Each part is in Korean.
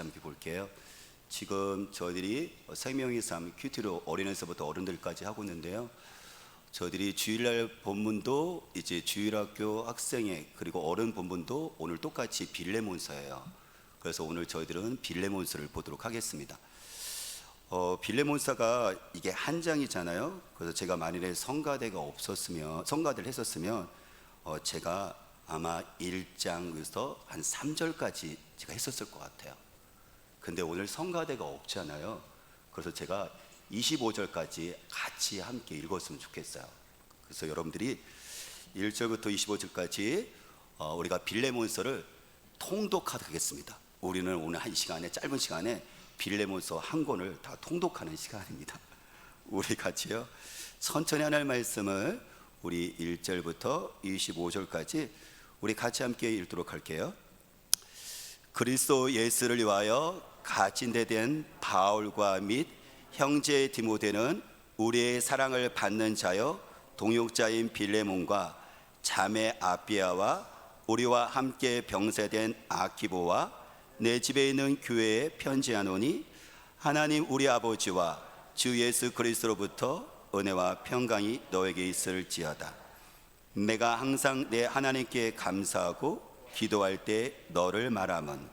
같이 함께 볼게요. 지금 저희들이 생명의 삶 큐티로 어린애에서부터 어른들까지 하고 있는데요. 저희들이 주일날 본문도 이제 주일학교 학생회 그리고 어른 본문도 오늘 똑같이 빌레몬서예요. 그래서 오늘 저희들은 빌레몬서를 보도록 하겠습니다. 빌레몬서가 이게 한 장이잖아요. 그래서 제가 만일에 성가대를 했었으면 제가 아마 1장에서 한 3절까지 제가 했었을 것 같아요. 근데 오늘 성가대가 없잖아요. 그래서 제가 25절까지 같이 함께 읽었으면 좋겠어요. 그래서 여러분들이 1절부터 25절까지 우리가 빌레몬서를 통독하겠습니다. 우리는 오늘 한 시간에, 짧은 시간에 빌레몬서 한 권을 다 통독하는 시간입니다. 우리 같이요, 천천히 하나님의 말씀을 우리 1절부터 25절까지 우리 같이 함께 읽도록 할게요. 그리스도 예수를 위하여 갇힌 데 된 바울과 및 형제 디모데는 우리의 사랑을 받는 자여 동역자인 빌레몬과 자매 아비아와 우리와 함께 병세된 아키보와 내 집에 있는 교회에 편지하노니 하나님 우리 아버지와 주 예수 그리스도로부터 은혜와 평강이 너에게 있을지어다. 내가 항상 내 하나님께 감사하고 기도할 때 너를 말함은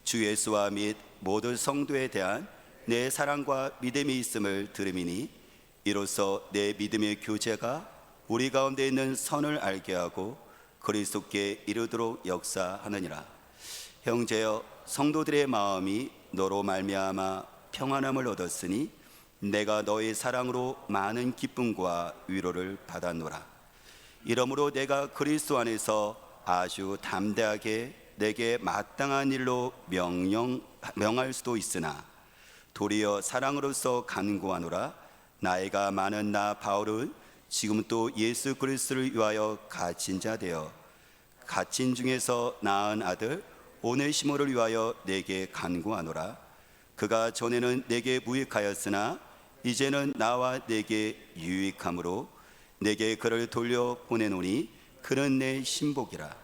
주 예수와 및 모든 성도에 대한 내 사랑과 믿음이 있음을 들음이니 이로써 내 믿음의 교제가 우리 가운데 있는 선을 알게 하고 그리스도께 이르도록 역사하느니라. 형제여, 성도들의 마음이 너로 말미암아 평안함을 얻었으니 내가 너의 사랑으로 많은 기쁨과 위로를 받았노라. 이러므로 내가 그리스도 안에서 아주 담대하게 내게 마땅한 일로 명할 수도 있으나 도리어 사랑으로서 간구하노라. 나이가 많은 나 바울은 지금 또 예수 그리스도를 위하여 갇힌 자 되어 갇힌 중에서 낳은 아들 오네시모를 위하여 내게 간구하노라. 그가 전에는 내게 무익하였으나 이제는 나와 내게 유익함으로 내게 그를 돌려 보내노니 그는 내 신복이라.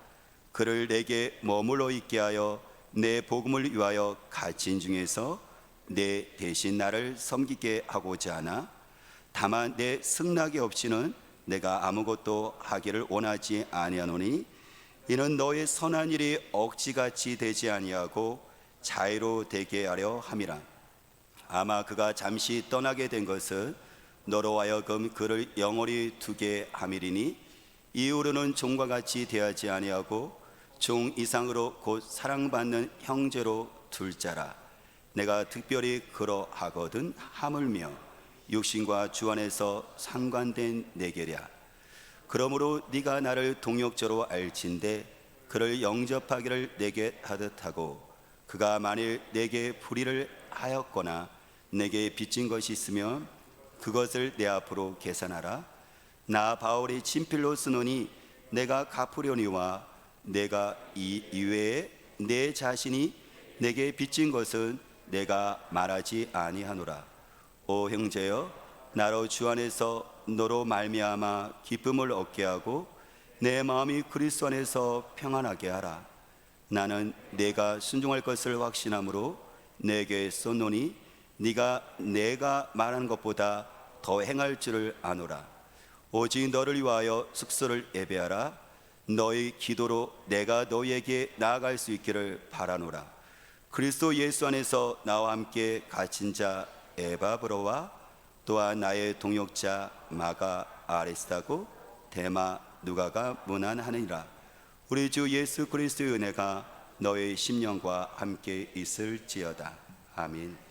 그를 내게 머물러 있게 하여 내 복음을 위하여 갇힌 중에서 내 대신 나를 섬기게 하고자 하나 다만 내 승낙이 없이는 내가 아무것도 하기를 원하지 아니하노니 이는 너의 선한 일이 억지같이 되지 아니하고 자유로 되게 하려 함이라. 아마 그가 잠시 떠나게 된 것은 너로 하여금 그를 영원히 두게 함이리니 이후로는 종과 같이 대하지 아니하고 종 이상으로 곧 사랑받는 형제로 둘 자라. 내가 특별히 그러하거든 하물며 육신과 주 안에서 상관된 내게랴. 그러므로 네가 나를 동역자로 알진대 그를 영접하기를 내게 하듯 하고 그가 만일 내게 불의를 하였거나 내게 빚진 것이 있으면 그것을 내 앞으로 계산하라. 나 바울이 친필로 쓰노니 내가 갚으려니와 내가 이 이외에 내 자신이 내게 빚진 것은 내가 말하지 아니하노라. 오 형제여, 나로 주 안에서 너로 말미암아 기쁨을 얻게 하고 내 마음이 그리스도 안에서 평안하게 하라. 나는 내가 순종할 것을 확신함으로 내게 쏘노니 네가 내가 말한 것보다 더 행할 줄을 아노라. 오직 너를 위하여 숙소를 예배하라. 너희 기도로 내가 너희에게 나아갈 수 있기를 바라노라. 그리스도 예수 안에서 나와 함께 갇힌 자 에바브로와 또한 나의 동역자 마가 아리스타고 데마 누가가 문안하느니라. 우리 주 예수 그리스도의 은혜가 너의 심령과 함께 있을지어다. 아멘.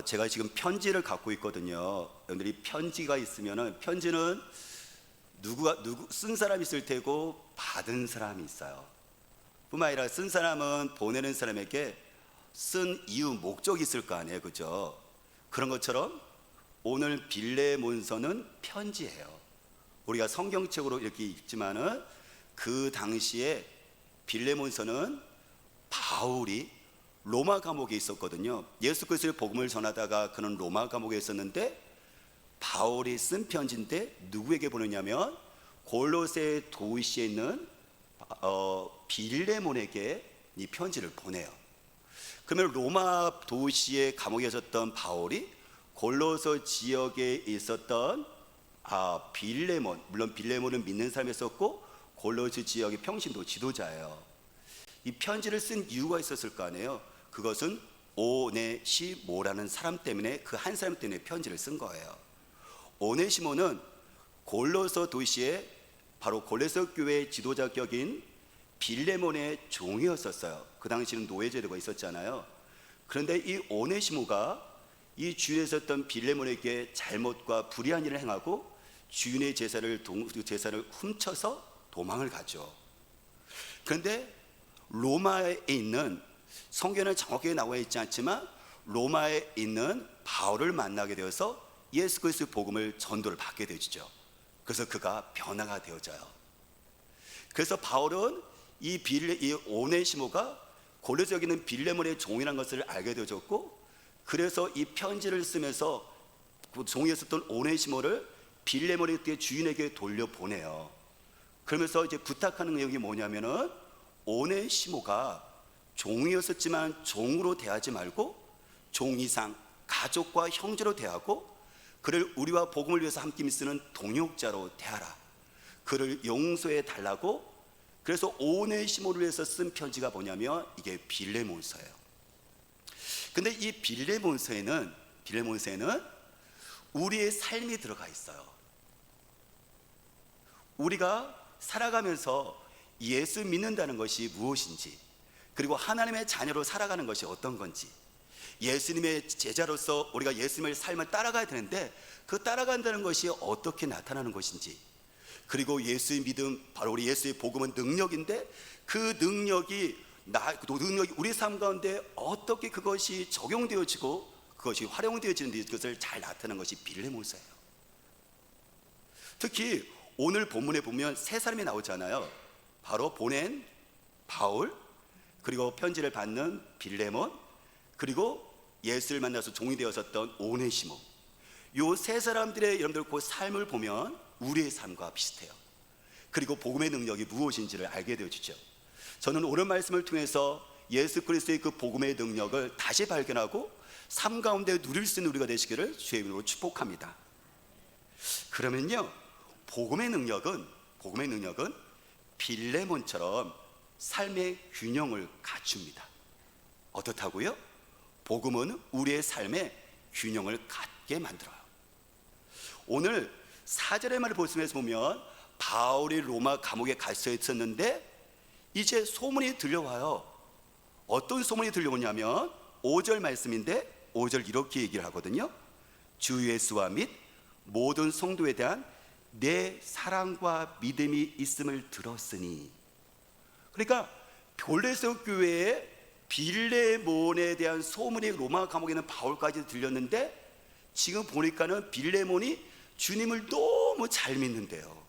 제가 지금 편지를 갖고 있거든요. 여러분들이 편지가 있으면은 편지는 누구 쓴 사람이 있을 테고 받은 사람이 있어요. 뿐만 아니라 쓴 사람은 보내는 사람에게 쓴 이유 목적이 있을 거 아니에요, 그죠? 그런 것처럼 오늘 빌레몬서는 편지예요. 우리가 성경책으로 이렇게 읽지만은 그 당시에 빌레몬서는 바울이 로마 감옥에 있었거든요. 예수 그리스도의 복음을 전하다가 그는 로마 감옥에 있었는데 바울이 쓴 편지인데 누구에게 보내냐면 골로새 도시에 있는 빌레몬에게 이 편지를 보내요. 그러면 로마 도시의 감옥에 있었던 바울이 골로새 지역에 있었던 빌레몬, 물론 빌레몬은 믿는 사람이었었고 골로새 지역의 평신도 지도자예요. 이 편지를 쓴 이유가 있었을 거 아니에요. 그것은 오네시모라는 사람 때문에, 그 한 사람 때문에 편지를 쓴 거예요. 오네시모는 골로새 도시에 바로 골로새 교회의 지도자 격인 빌레몬의 종이었었어요. 그 당시는 노예제도가 있었잖아요. 그런데 이 오네시모가 이 주위에 있었던 빌레몬에게 잘못과 불의한 일을 행하고 주인의 제사를 훔쳐서 도망을 가죠. 그런데 로마에 있는, 성경에는 정확하게 나와 있지 않지만 로마에 있는 바울을 만나게 되어서 예수 그리스도의 복음을 전도를 받게 되죠. 그래서 그가 변화가 되어져요. 그래서 바울은 이 오네시모가 골로새에 있는 빌레몬의 종이라는 것을 알게 되어졌고, 그래서 이 편지를 쓰면서 그 종이에 썼던 오네시모를 빌레몬의 주인에게 돌려보내요. 그러면서 이제 부탁하는 내용이 뭐냐면은 오네시모가 종이었었지만 종으로 대하지 말고 종 이상 가족과 형제로 대하고, 그를 우리와 복음을 위해서 함께 쓰는 동역자로 대하라. 그를 용서해 달라고. 그래서 오네시모를 위해서 쓴 편지가 뭐냐면 이게 빌레몬서예요. 근데 이 빌레몬서에는 우리의 삶이 들어가 있어요. 우리가 살아가면서 예수 믿는다는 것이 무엇인지, 그리고 하나님의 자녀로 살아가는 것이 어떤 건지, 예수님의 제자로서 우리가 예수님의 삶을 따라가야 되는데 그 따라간다는 것이 어떻게 나타나는 것인지, 그리고 예수의 믿음, 바로 우리 예수의 복음은 능력인데 그 능력이 우리 삶 가운데 어떻게 그것이 적용되어지고 그것이 활용되어지는지, 그것을 잘 나타내는 것이 빌레몬서예요. 특히 오늘 본문에 보면 세 사람이 나오잖아요. 바로 보낸 바울, 그리고 편지를 받는 빌레몬, 그리고 예수를 만나서 종이 되었었던 오네시모. 이 세 사람들의 여러분들 그 삶을 보면 우리의 삶과 비슷해요. 그리고 복음의 능력이 무엇인지를 알게 되어지죠. 저는 오늘 말씀을 통해서 예수 그리스도의 그 복음의 능력을 다시 발견하고 삶 가운데 누릴 수 있는 우리가 되시기를 주의 이름으로 축복합니다. 그러면요, 복음의 능력은 빌레몬처럼 삶의 균형을 갖춥니다. 어떻다고요? 복음은 우리의 삶에 균형을 갖게 만들어요. 오늘 4절의 말을 보시면서 보면 바울이 로마 감옥에 갇혀 있었는데 이제 소문이 들려와요. 어떤 소문이 들려오냐면 5절 말씀인데 5절 이렇게 얘기를 하거든요. 주 예수와 및 모든 성도에 대한 내 사랑과 믿음이 있음을 들었으니. 그러니까 골로새 교회에 빌레몬에 대한 소문이 로마 감옥에 있는 바울까지 들렸는데, 지금 보니까는 빌레몬이 주님을 너무 잘 믿는데요.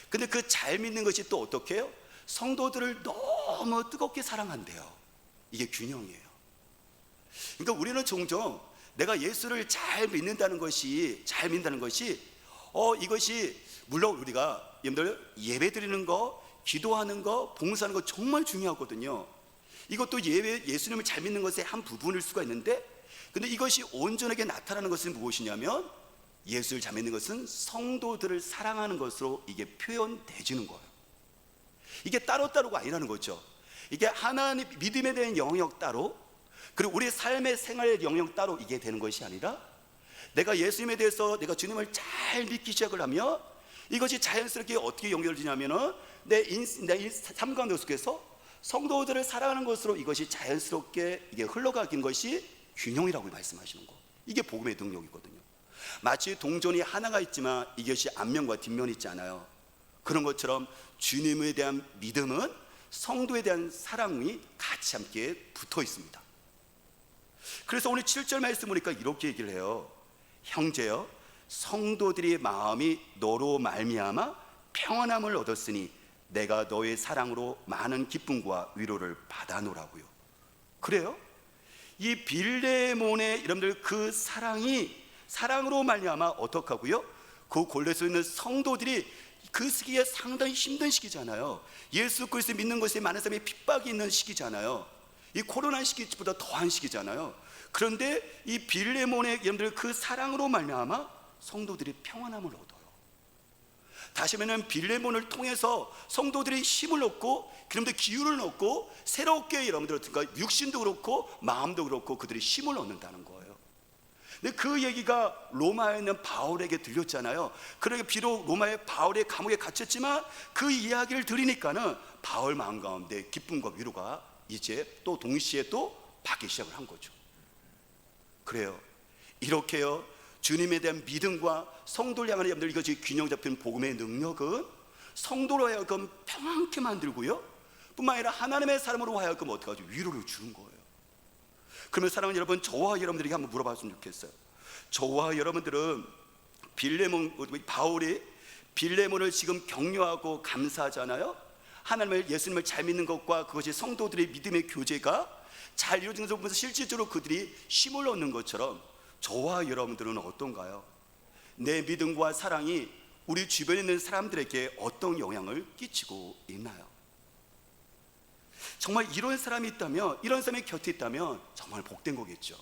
근데 그 잘 믿는 것이 또 어떻게 해요? 성도들을 너무 뜨겁게 사랑한대요. 이게 균형이에요. 그러니까 우리는 종종 내가 예수를 잘 믿는다는 것이 이것이 물론 우리가 여러분들 예배 드리는 거, 기도하는 거, 봉사하는 거 정말 중요하거든요. 이것도 예수님을 잘 믿는 것의 한 부분일 수가 있는데, 근데 이것이 온전하게 나타나는 것은 무엇이냐면 예수를 잘 믿는 것은 성도들을 사랑하는 것으로 이게 표현되지는 거예요. 이게 따로따로가 아니라는 거죠. 이게 하나님 믿음에 대한 영역 따로, 그리고 우리 삶의 생활의 영역 따로 이게 되는 것이 아니라, 내가 예수님에 대해서 내가 주님을 잘 믿기 시작을 하면 이것이 자연스럽게 어떻게 연결되냐면은 내 삶 가운데 속에서 성도들을 사랑하는 것으로 이것이 자연스럽게 이게 흘러가긴 것이 균형이라고 말씀하시는 거. 이게 복음의 능력이거든요. 마치 동전이 하나가 있지만 이것이 앞면과 뒷면이 있잖아요. 그런 것처럼 주님에 대한 믿음은 성도에 대한 사랑이 같이 함께 붙어 있습니다. 그래서 오늘 7절 말씀 보니까 이렇게 얘기를 해요. 형제여, 성도들의 마음이 너로 말미암아 평안함을 얻었으니 내가 너의 사랑으로 많은 기쁨과 위로를 받아노라고요. 그래요? 이 빌레몬의 여러분들 그 사랑으로 말미암아 어떡하고요? 그 골로새에 있는 성도들이 그 시기에 상당히 힘든 시기잖아요. 예수 그리스도 믿는 것에 많은 사람이 핍박이 있는 시기잖아요. 이 코로나 시기보다 더한 시기잖아요. 그런데 이 빌레몬의 여러분들 그 사랑으로 말미암아 성도들이 평안함을 얻어요. 다시 말하면 빌레몬을 통해서 성도들이 힘을 얻고 그런데 기운을 얻고 새롭게 여러분들 육신도 그렇고 마음도 그렇고 그들이 힘을 얻는다는 거예요. 근데 그 얘기가 로마에 있는 바울에게 들렸잖아요. 그러게 비록 로마의 바울의 감옥에 갇혔지만 그 이야기를 들으니까는 바울 마음 가운데 기쁨과 위로가 이제 또 동시에 또 받기 시작을 한 거죠. 그래요. 이렇게요, 주님에 대한 믿음과 성도를 향하는 여러분들 이것이 균형 잡힌 복음의 능력은 성도로 하여금 평안케 만들고요, 뿐만 아니라 하나님의 사람으로 하여금 어떻게 하죠? 위로를 주는 거예요. 그러면 사랑하는 여러분, 저와 여러분들에게 한번 물어봤으면 좋겠어요. 저와 여러분들은 바울이 빌레몬을 지금 격려하고 감사하잖아요. 하나님을, 예수님을 잘 믿는 것과 그것이 성도들의 믿음의 교제가 잘 이루어지는 것을 보면서 실질적으로 그들이 힘을 얻는 것처럼 저와 여러분들은 어떤가요? 내 믿음과 사랑이 우리 주변에 있는 사람들에게 어떤 영향을 끼치고 있나요? 정말 이런 사람이 있다면, 이런 사람이 곁에 있다면 정말 복된 거겠죠.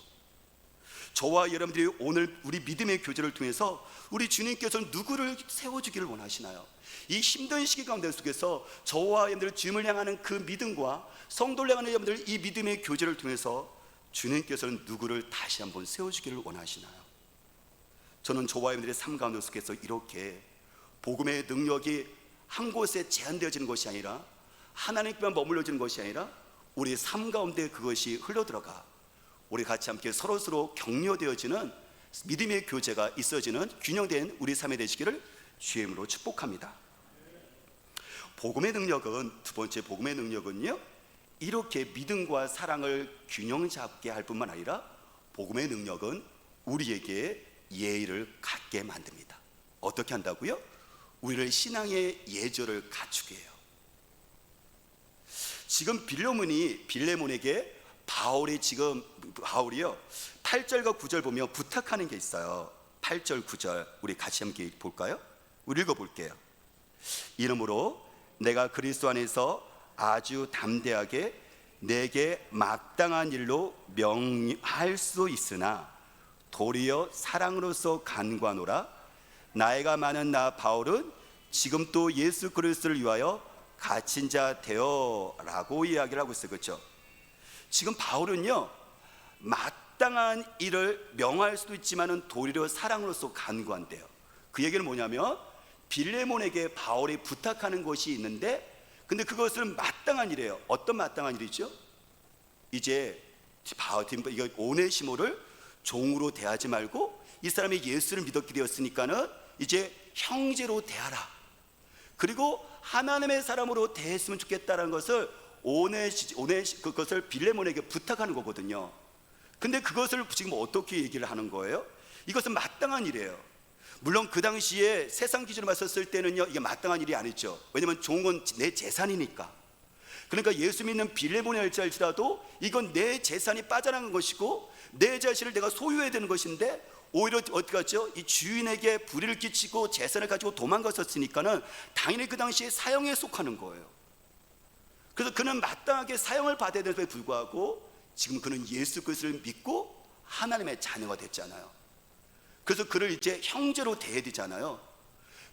저와 여러분들이 오늘 우리 믿음의 교제를 통해서 우리 주님께서 누구를 세워주기를 원하시나요? 이 힘든 시기 가운데 속에서 저와 여러분들 주님을 향하는 그 믿음과 성도를 향하는 여러분들 이 믿음의 교제를 통해서 주님께서는 누구를 다시 한번 세워주기를 원하시나요? 저는 저와 여러분들의 삶 가운데 속에서 이렇게 복음의 능력이 한 곳에 제한되어지는 것이 아니라 하나님께만 머물러지는 것이 아니라 우리 삶 가운데 그것이 흘러들어가 우리 같이 함께 서로서로 격려되어지는 믿음의 교제가 있어지는 균형된 우리 삶이 되시기를 주의 이름으로 축복합니다. 복음의 능력은, 두 번째 복음의 능력은요, 이렇게 믿음과 사랑을 균형 잡게 할 뿐만 아니라 복음의 능력은 우리에게 예의를 갖게 만듭니다. 어떻게 한다고요? 우리를 신앙의 예절을 갖추게 해요. 지금 빌레몬에게 바울이요 8절과 9절 보면 부탁하는 게 있어요. 8절 9절 우리 같이 함께 볼까요? 우리 읽어볼게요. 이러므로 내가 그리스도 안에서 아주 담대하게 내게 마땅한 일로 명할 수 있으나 도리어 사랑으로서 간구하노라. 나이가 많은 나 바울은 지금 또 예수 그리스도를 위하여 갇힌 자 되어 라고 이야기를 하고 있어요. 그렇죠? 지금 바울은요 마땅한 일을 명할 수도 있지만은 도리어 사랑으로서 간구한대요. 그 얘기는 뭐냐면 빌레몬에게 바울이 부탁하는 것이 있는데, 근데 그것은 마땅한 일이에요. 어떤 마땅한 일이죠? 이제 이거 오네시모를 종으로 대하지 말고 이 사람이 예수를 믿었게 되었으니까는 이제 형제로 대하라. 그리고 하나님의 사람으로 대했으면 좋겠다라는 것을 그것을 빌레몬에게 부탁하는 거거든요. 근데 그것을 지금 어떻게 얘기를 하는 거예요? 이것은 마땅한 일이에요. 물론 그 당시에 세상 기준으로 봤었을 때는요 이게 마땅한 일이 아니죠. 왜냐하면 종은 내 재산이니까. 그러니까 예수 믿는 빌레몬이 할지라도 이건 내 재산이 빠져나간 것이고 내 자신을 내가 소유해야 되는 것인데, 오히려 어떻게 하죠? 이 주인에게 불의를 끼치고 재산을 가지고 도망갔었으니까는 당연히 그 당시에 사형에 속하는 거예요. 그래서 그는 마땅하게 사형을 받아야 되는 데 불구하고 지금 그는 예수 그리스도를 믿고 하나님의 자녀가 됐잖아요. 그래서 그를 이제 형제로 대해야 되잖아요.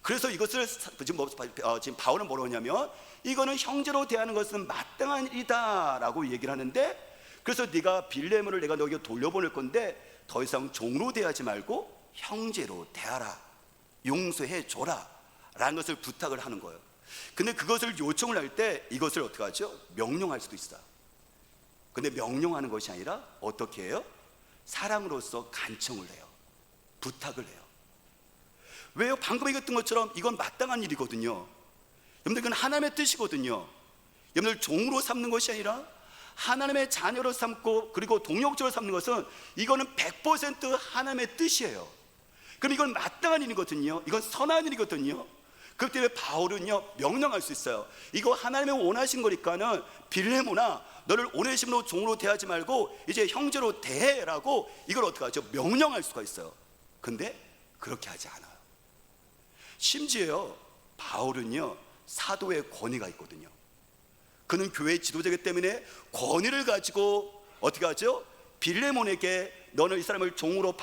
그래서 이것을 지금 바울은 뭐라고 하냐면 이거는 형제로 대하는 것은 마땅한 일이다 라고 얘기를 하는데, 그래서 네가 빌레몬을 내가 너에게 돌려보낼 건데 더 이상 종으로 대하지 말고 형제로 대하라, 용서해 줘라 라는 것을 부탁을 하는 거예요. 근데 그것을 요청을 할 때 이것을 어떻게 하죠? 명령할 수도 있어요. 근데 명령하는 것이 아니라 어떻게 해요? 사랑으로서 간청을 해요. 부탁을 해요. 왜요? 방금 얘기했던 것처럼 이건 마땅한 일이거든요. 여러분들 이건 하나님의 뜻이거든요. 여러분들 종으로 삼는 것이 아니라 하나님의 자녀로 삼고 그리고 동역자로 삼는 것은 이거는 100% 하나님의 뜻이에요. 그럼 이건 마땅한 일이거든요. 이건 선한 일이거든요. 그렇기 때문에 바울은요 명령할 수 있어요. 이거 하나님의 원하신 거니까는 빌레몬아 너를 오네시모로 종으로 대하지 말고 이제 형제로 대해라고 이걸 어떻게 하죠? 명령할 수가 있어요. 근데 그렇게 하지 않아요. 심지어 바울은요 사도의 권위가 있거든요. 그는 교회 지도자이기 때문에 권위를 가지고 어떻게 하죠? 빌레몬에게 너는 이 사람을 종으로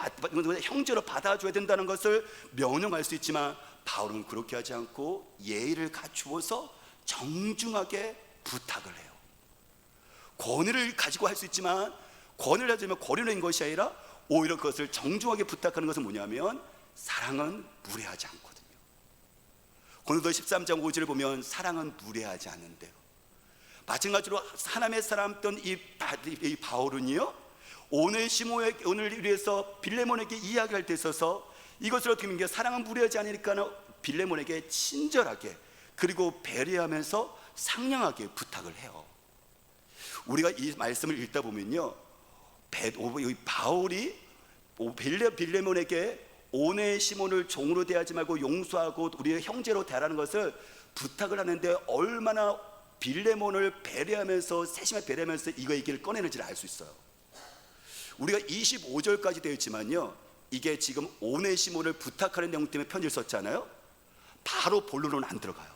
형제로 받아줘야 된다는 것을 명령할 수 있지만 바울은 그렇게 하지 않고 예의를 갖추어서 정중하게 부탁을 해요. 권위를 가지고 할 수 있지만 권위를 가지면 권위는 것이 아니라 오히려 그것을 정중하게 부탁하는 것은 뭐냐면 사랑은 무례하지 않거든요. 고린도 13장 5절을 보면 사랑은 무례하지 않는데요. 마찬가지로 하나님의 사람던 이 바울은요 오늘 위해서 빌레몬에게 이야기할 때 있어서 이것을 어떻게 하면 사랑은 무례하지 않으니까 빌레몬에게 친절하게 그리고 배려하면서 상냥하게 부탁을 해요. 우리가 이 말씀을 읽다 보면요 바울이 빌레몬에게 오네시몬을 종으로 대하지 말고 용서하고 우리의 형제로 대하라는 것을 부탁을 하는데 얼마나 빌레몬을 배려하면서 세심하게 배려하면서 이거 얘기를 꺼내는지를 알 수 있어요. 우리가 25절까지 되어 있지만요 이게 지금 오네시몬을 부탁하는 내용 때문에 편지를 썼잖아요. 바로 본론은 안 들어가요.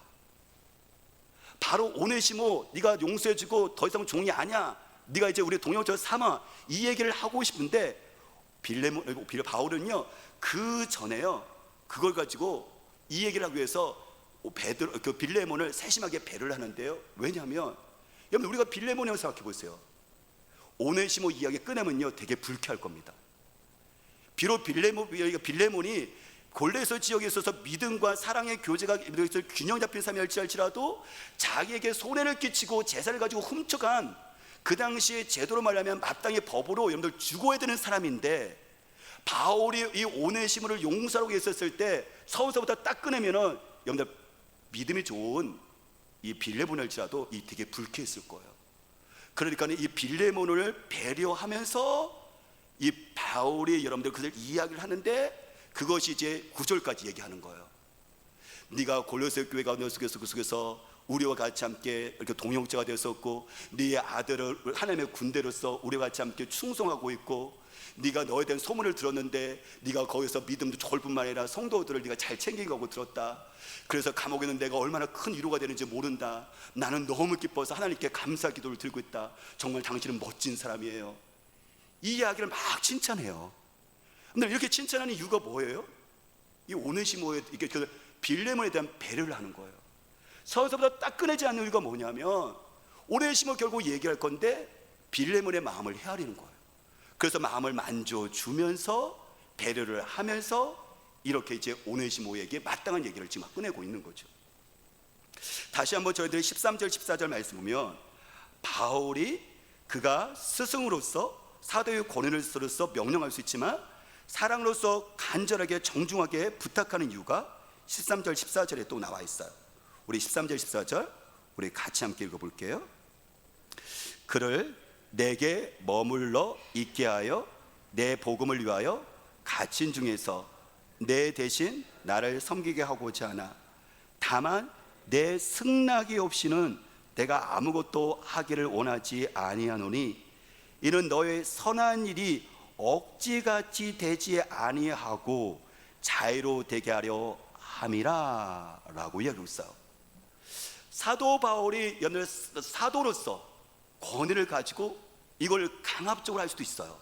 바로 오네시모 네가 용서해주고 더 이상 종이 아니야, 네가 이제 우리 동역자 삼아, 이 얘기를 하고 싶은데 바울은요 그 전에요 그걸 가지고 이 얘기를 하기 위해서 그 빌레몬을 세심하게 배려를 하는데요. 왜냐하면 여러분 우리가 빌레몬을 생각해 보세요. 오네시모 이야기 꺼내면요 되게 불쾌할 겁니다. 비록 빌레몬이 골레서 지역에 있어서 믿음과 사랑의 교제가 균형 잡힌 삶이 할지라도 자기에게 손해를 끼치고 재산을 가지고 훔쳐간 그 당시에 제도로 말하면 마땅히 법으로 여러분들 죽어야 되는 사람인데 바울이 이 오네시모를 용서하고 있었을 때 서부서부터 딱 꺼내면은 여러분들 믿음이 좋은 이 빌레몬일지라도 이 되게 불쾌했을 거예요. 그러니까 이 빌레몬을 배려하면서 이 바울이 여러분들 그들 이야기를 하는데 그것이 이제 9절까지 얘기하는 거예요. 네가 골로새 교회가 너 속에서 우리와 같이 함께 이렇게 동역자가 되었었고 네 아들을 하나님의 군대로서 우리와 같이 함께 충성하고 있고 네가 너에 대한 소문을 들었는데 네가 거기서 믿음도 좋을 뿐만 아니라 성도들을 네가 잘 챙기고 들었다. 그래서 감옥에 있는 내가 얼마나 큰 위로가 되는지 모른다. 나는 너무 기뻐서 하나님께 감사 기도를 드리고 있다. 정말 당신은 멋진 사람이에요. 이 이야기를 막 칭찬해요. 근데 이렇게 칭찬하는 이유가 뭐예요? 이 오네시모의 이게 그 빌레몬에 대한 배려를 하는 거예요. 서서부터 딱 꺼내지 않는 이유가 뭐냐면 오네시모 결국 얘기할 건데 빌레몬의 마음을 헤아리는 거예요. 그래서 마음을 만져주면서 배려를 하면서 이렇게 이제 오네시모에게 마땅한 얘기를 지금 꺼내고 있는 거죠. 다시 한번 저희들이 13절 14절 말씀 보면 바울이 그가 스승으로서 사도의 권위로서 명령할 수 있지만 사랑으로서 간절하게 정중하게 부탁하는 이유가 13절 14절에 또 나와 있어요. 우리 13절 14절 우리 같이 함께 읽어볼게요. 그를 내게 머물러 있게 하여 내 복음을 위하여 갇힌 중에서 내 대신 나를 섬기게 하고자 하나 다만 내 승낙이 없이는 내가 아무것도 하기를 원하지 아니하노니 이는 너의 선한 일이 억지같이 되지 아니하고 자유로 되게 하려 함이라 라고 이야기하고 있어요. 사도 바울이 사도로서 권위를 가지고 이걸 강압적으로 할 수도 있어요.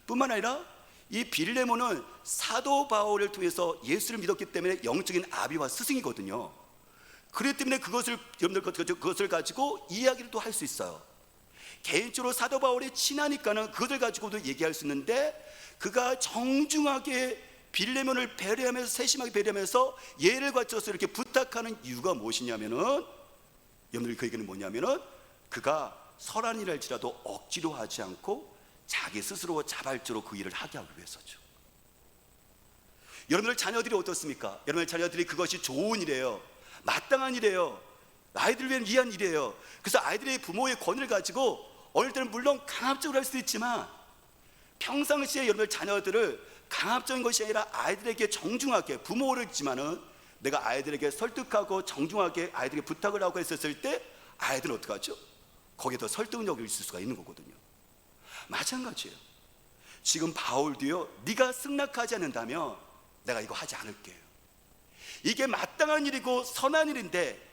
뿐만 아니라 이 빌레몬은 사도 바울을 통해서 예수를 믿었기 때문에 영적인 아비와 스승이거든요. 그렇기 때문에 그것을 가지고 이야기를 또 할 수 있어요. 개인적으로 사도 바울이 친하니까는 그것을 가지고도 얘기할 수 있는데 그가 정중하게 빌레몬을 배려하면서 세심하게 배려하면서 예를 갖춰서 이렇게 부탁하는 이유가 무엇이냐면은 여러분들 그 얘기는 뭐냐면은 그가 선한 일을 할지라도 억지로 하지 않고 자기 스스로 자발적으로 그 일을 하게 하기 위해서죠. 여러분들 자녀들이 어떻습니까? 여러분들 자녀들이 그것이 좋은 일이에요. 마땅한 일이에요. 아이들을 위한 일이에요. 그래서 아이들의 부모의 권위를 가지고 어릴 때는 물론 강압적으로 할 수도 있지만 평상시에 여러분들 자녀들을 강압적인 것이 아니라 아이들에게 정중하게 부모를 있지만은 내가 아이들에게 설득하고 정중하게 아이들에게 부탁을 하고 했었을 때 아이들은 어떻게 하죠? 거기에 더 설득력이 있을 수가 있는 거거든요. 마찬가지예요. 지금 바울도요 네가 승낙하지 않는다면 내가 이거 하지 않을게요. 이게 마땅한 일이고 선한 일인데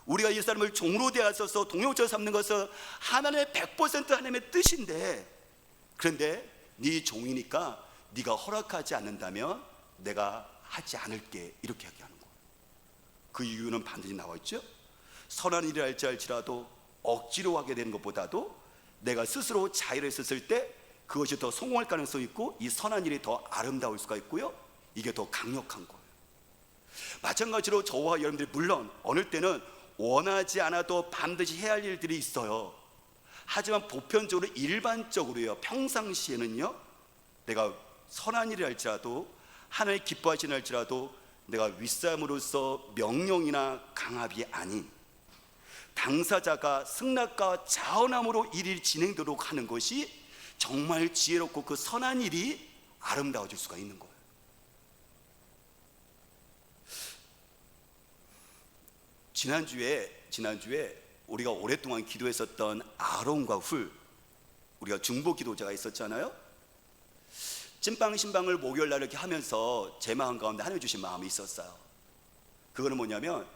우리가 이 사람을 종으로 대하셔서 동역자 삼는 것은 하나님의 100% 하나님의 뜻인데, 그런데 네 종이니까 네가 허락하지 않는다면 내가 하지 않을게, 이렇게 얘기하는 거예요. 그 이유는 반드시 나와 있죠. 선한 일을 할지라도 억지로 하게 되는 것보다도 내가 스스로 자유했었을 때 그것이 더 성공할 가능성이 있고 이 선한 일이 더 아름다울 수가 있고요, 이게 더 강력한 거예요. 마찬가지로 저와 여러분들이 물론 어느 때는 원하지 않아도 반드시 해야 할 일들이 있어요. 하지만 보편적으로 일반적으로요, 평상시에는요, 내가 선한 일을 할지라도 하나님 기뻐하시는 할지라도 내가 윗사람으로서 명령이나 강압이 아닌 당사자가 승낙과 자원함으로 일이 진행되도록 하는 것이 정말 지혜롭고 그 선한 일이 아름다워질 수가 있는 거예요. 지난주에 우리가 오랫동안 기도했었던 아론과 훌, 우리가 중보 기도자가 있었잖아요. 찐빵 신방을 목요일 날 이렇게 하면서 제 마음 가운데 하나님 주신 마음이 있었어요. 그거는 뭐냐면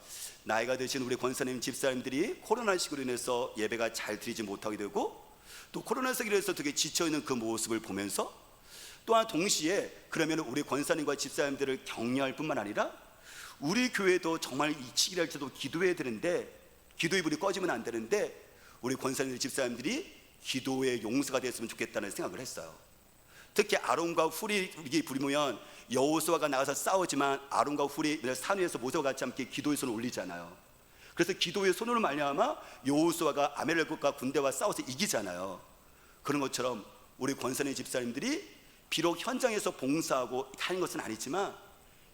나이가 드신 우리 권사님 집사님들이 코로나19로 인해서 예배가 잘 드리지 못하게 되고 또 코로나19로 인해서 되게 지쳐있는 그 모습을 보면서 또한 동시에 그러면 우리 권사님과 집사님들을 격려할 뿐만 아니라 우리 교회도 정말 이 시기를 할지도 기도해야 되는데 기도의 불이 꺼지면 안 되는데 우리 권사님들 집사님들이 기도의 용서가 됐으면 좋겠다는 생각을 했어요. 특히 아론과 훌이 이게 부리면 여호수아가 나가서 싸우지만 아론과 훌이 산 위에서 모세와 같이 함께 기도의 손을 올리잖아요. 그래서 기도의 손으로 말미암아 여호수아가 아말렉과 군대와 싸워서 이기잖아요. 그런 것처럼 우리 권사님 집사님들이 비록 현장에서 봉사하고 하는 것은 아니지만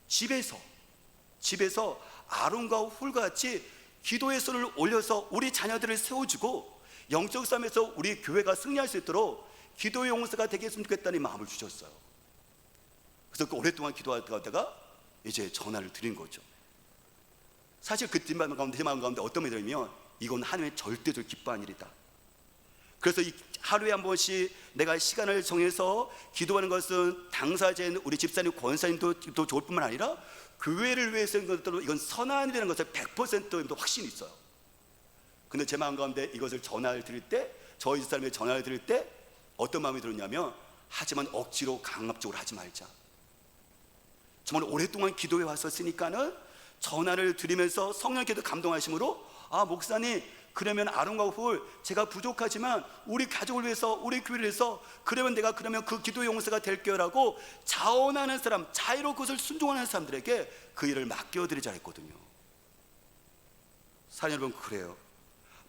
집에서 아론과 훌과 같이 기도의 손을 올려서 우리 자녀들을 세워주고 영적 싸움에서 우리 교회가 승리할 수 있도록 기도의 용서가 되겠으면 좋겠다는 마음을 주셨어요. 그래서 오랫동안 기도하다가 이제 전화를 드린 거죠. 사실 그 뒷마음 가운데 제 마음 가운데 어떤 마음이 들면 이건 하나님의 절대적으로 기뻐하는 일이다. 그래서 이 하루에 한 번씩 내가 시간을 정해서 기도하는 것은 당사자인 우리 집사님 권사님도 좋을 뿐만 아니라 교회를 위해서 이건 선한 일이라는 것을 100% 확신이 있어요. 근데 제 마음 가운데 이것을 전화를 드릴 때, 저희 집사님의 전화를 드릴 때 어떤 마음이 들었냐면 하지만 억지로 강압적으로 하지 말자. 정말 오랫동안 기도해 왔었으니까는 전화를 드리면서 성령께서 감동하심으로 목사님 그러면 아론과 훌 제가 부족하지만 우리 가족을 위해서 우리 교회를 위해서 그러면 내가 그 기도의 용서가 될게요라고 자원하는 사람, 자유로 그것을 순종하는 사람들에게 그 일을 맡겨드리자 했거든요. 사랑 여러분, 그래요.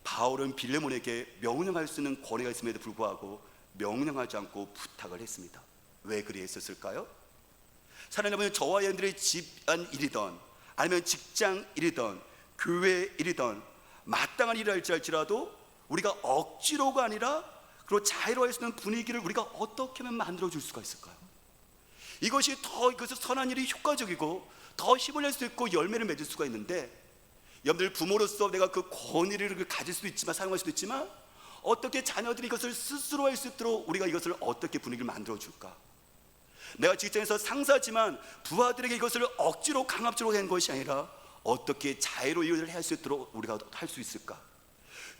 바울은 빌레몬에게 명령할 수 있는 권위가 있음에도 불구하고 명령하지 않고 부탁을 했습니다. 왜 그리했었을까요? 사랑 여러분, 저와 여러분들의 집안 일이든 아니면 직장 일이든 교회 일이든 마땅한 일을 할지라도 우리가 억지로가 아니라 그리고 자유로울 수 있는 분위기를 우리가 어떻게 하면 만들어줄 수가 있을까요? 이것이 더 선한 일이 효과적이고 더 힘을 낼 수 있고 열매를 맺을 수가 있는데, 여러분들 부모로서 내가 그 권위를 가질 수도 있지만 사용할 수도 있지만 어떻게 자녀들이 이것을 스스로 할 수 있도록 우리가 이것을 어떻게 분위기를 만들어줄까? 내가 직장에서 상사지만 부하들에게 이것을 억지로 강압적으로 한 것이 아니라 어떻게 자유로 일을 할 수 있도록 우리가 할 수 있을까?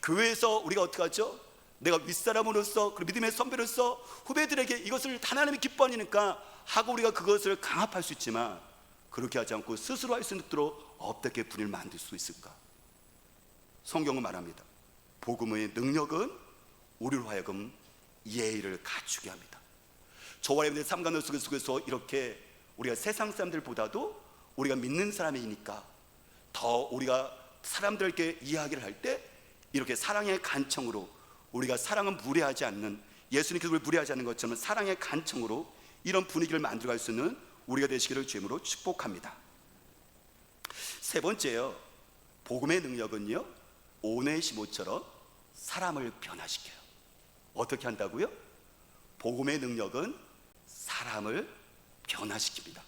교회에서 우리가 어떻게 하죠? 내가 윗사람으로서 그리고 믿음의 선배로서 후배들에게 이것을 하나님이 기뻐하니까 하고 우리가 그것을 강압할 수 있지만 그렇게 하지 않고 스스로 할 수 있도록 어떻게 분위기를 만들 수 있을까? 성경은 말합니다. 복음의 능력은 우리로 하여금 예의를 갖추게 합니다. 저와 여러분의 삶 가운데 속에서 이렇게 우리가 세상 사람들보다도 우리가 믿는 사람이니까 더 우리가 사람들에게 이야기를 할 때 이렇게 사랑의 간청으로, 우리가 사랑은 무례하지 않는, 예수님께서 우리를 무례하지 않는 것처럼 사랑의 간청으로 이런 분위기를 만들어갈 수 있는 우리가 되시기를 주님으로 축복합니다. 세 번째요, 복음의 능력은요 오네시모처럼 사람을 변화시켜요. 어떻게 한다고요? 복음의 능력은 사람을 변화시킵니다.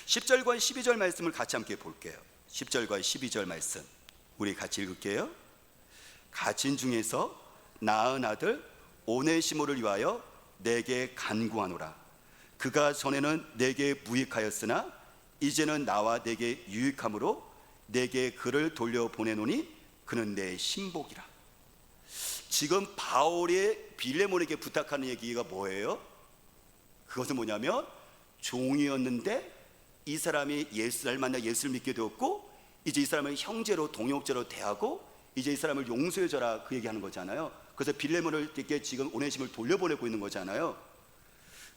10절과 12절 말씀을 같이 함께 볼게요. 10절과 12절 말씀 우리 같이 읽을게요. 가진 중에서 낳은 아들 오네시모를 위하여 내게 간구하노라. 그가 전에는 내게 무익하였으나 이제는 나와 내게 유익함으로 내게 그를 돌려보내노니 그는 내 신복이라. 지금 바울이 빌레몬에게 부탁하는 얘기가 뭐예요? 그것은 뭐냐면 종이었는데 이 사람이 예수를 만나 예수를 믿게 되었고 이제 이 사람을 형제로 동역자로 대하고 이제 이 사람을 용서해줘라, 그 얘기하는 거잖아요. 그래서 빌레몬에게 지금 오네시모를 돌려보내고 있는 거잖아요.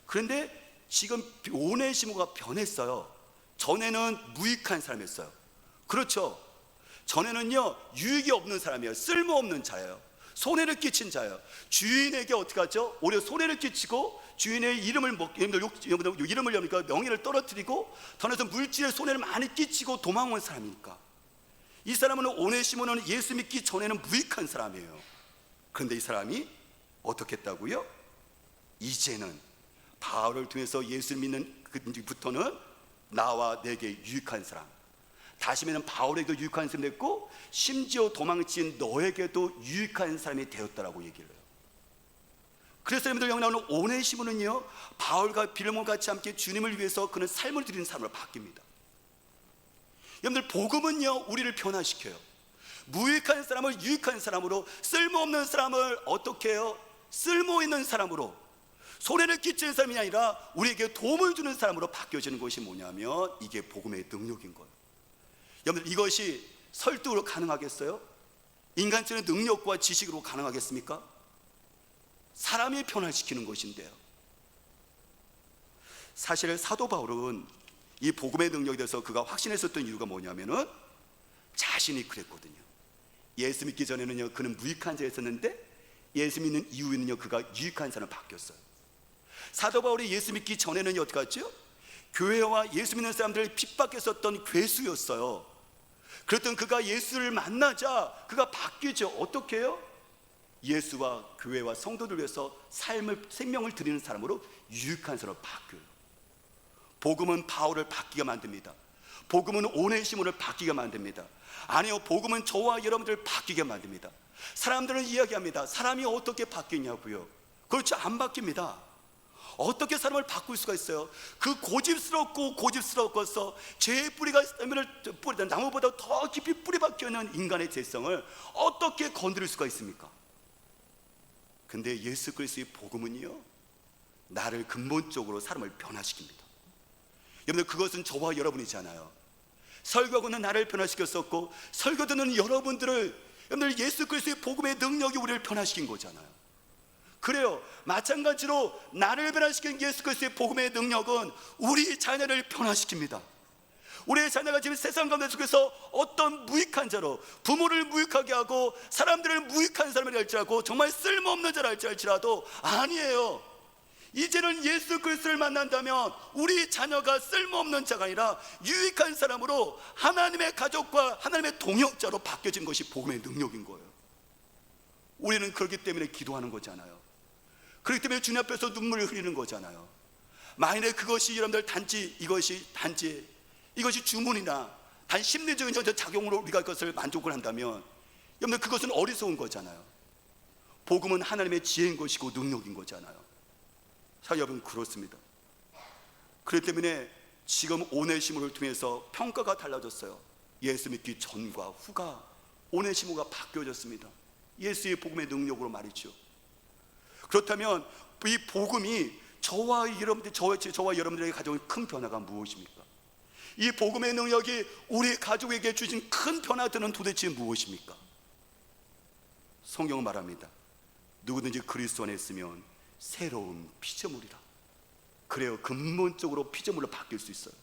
그런데 지금 오네시모가 변했어요. 전에는 무익한 사람이었어요. 그렇죠. 전에는요 유익이 없는 사람이에요. 쓸모없는 자예요. 손해를 끼친 자예요. 주인에게 어떻게 하죠? 오히려 손해를 끼치고 주인의 이름을 이름을 여니까 명예를 떨어뜨리고 더해서 물질의 손해를 많이 끼치고 도망온 사람이니까. 이 사람은 오네시모는 예수 믿기 전에는 무익한 사람이에요. 그런데 이 사람이 어떻게 했다고요? 이제는 바울을 통해서 예수를 믿는 그부터는 나와 내게 유익한 사람, 다시는 바울에게도 유익한 사람이 됐고 심지어 도망친 너에게도 유익한 사람이 되었다라고 얘기를 해요. 그래서 여러분들 여기 나오는 오네시모는요 바울과 빌레몬 같이 함께 주님을 위해서 그는 삶을 드리는 사람으로 바뀝니다. 여러분들 복음은요 우리를 변화시켜요. 무익한 사람을 유익한 사람으로, 쓸모없는 사람을 어떻게 해요? 쓸모있는 사람으로, 손해를 끼치는 사람이 아니라 우리에게 도움을 주는 사람으로 바뀌어지는 것이 뭐냐면 이게 복음의 능력인 거예요. 여러분들 이것이 설득으로 가능하겠어요? 인간적인 능력과 지식으로 가능하겠습니까? 사람이 변화시키는 것인데요. 사실 사도 바울은 이 복음의 능력에 대해서 그가 확신했었던 이유가 뭐냐면은 자신이 그랬거든요. 예수 믿기 전에는요 그는 무익한 자였었는데 예수 믿는 이후에는요 그가 유익한 사람으로 바뀌었어요. 사도 바울이 예수 믿기 전에는 어떻게 했죠? 교회와 예수 믿는 사람들을 핍박했었던 괴수였어요. 그랬던 그가 예수를 만나자 그가 바뀌죠. 어떻게 해요? 예수와 교회와 성도들 위해서 생명을 드리는 사람으로 유익한 사람으로 바뀌어요. 복음은 바울을 바뀌게 만듭니다. 복음은 오네시모를 바뀌게 만듭니다. 아니요, 복음은 저와 여러분들을 바뀌게 만듭니다. 사람들은 이야기합니다. 사람이 어떻게 바뀌냐고요. 그렇죠, 안 바뀝니다. 어떻게 사람을 바꿀 수가 있어요? 그 고집스럽고서 죄의 뿌리가 나무보다 더 깊이 뿌리 박혀 있는 인간의 죄성을 어떻게 건드릴 수가 있습니까? 근데 예수 그리스도의 복음은요 나를 근본적으로 사람을 변화시킵니다. 여러분들 그것은 저와 여러분이잖아요. 설교하고는 나를 변화시켰었고 설교 듣는 여러분들 예수 그리스도의 복음의 능력이 우리를 변화시킨 거잖아요. 그래요. 마찬가지로 나를 변화시킨 예수 그리스도의 복음의 능력은 우리 자녀를 변화시킵니다. 우리의 자녀가 지금 세상 가운데 속에서 어떤 무익한 자로 부모를 무익하게 하고 사람들을 무익한 사람이라 할지라도 정말 쓸모없는 자라 할지라도 아니에요. 이제는 예수 그리스도를 만난다면 우리 자녀가 쓸모없는 자가 아니라 유익한 사람으로 하나님의 가족과 하나님의 동역자로 바뀌어진 것이 복음의 능력인 거예요. 우리는 그렇기 때문에 기도하는 거잖아요. 그렇기 때문에 주님 앞에서 눈물을 흘리는 거잖아요. 만일에 그것이 여러분들 이것이 주문이나 단 심리적인 작용으로 우리가 그것을 만족을 한다면 여러분들 그것은 어리석은 거잖아요. 복음은 하나님의 지혜인 것이고 능력인 거잖아요. 자, 여러분 그렇습니다. 그렇기 때문에 지금 오네시모를 통해서 평가가 달라졌어요. 예수 믿기 전과 후가 오네시모가 바뀌어졌습니다. 예수의 복음의 능력으로 말이죠. 그렇다면 이 복음이 저와 여러분들에게 가져온 큰 변화가 무엇입니까? 이 복음의 능력이 우리 가족에게 주신 큰 변화들은 도대체 무엇입니까? 성경은 말합니다. 누구든지 그리스도 안에 있으면 새로운 피조물이라. 그래요, 근본적으로 피조물로 바뀔 수 있어요.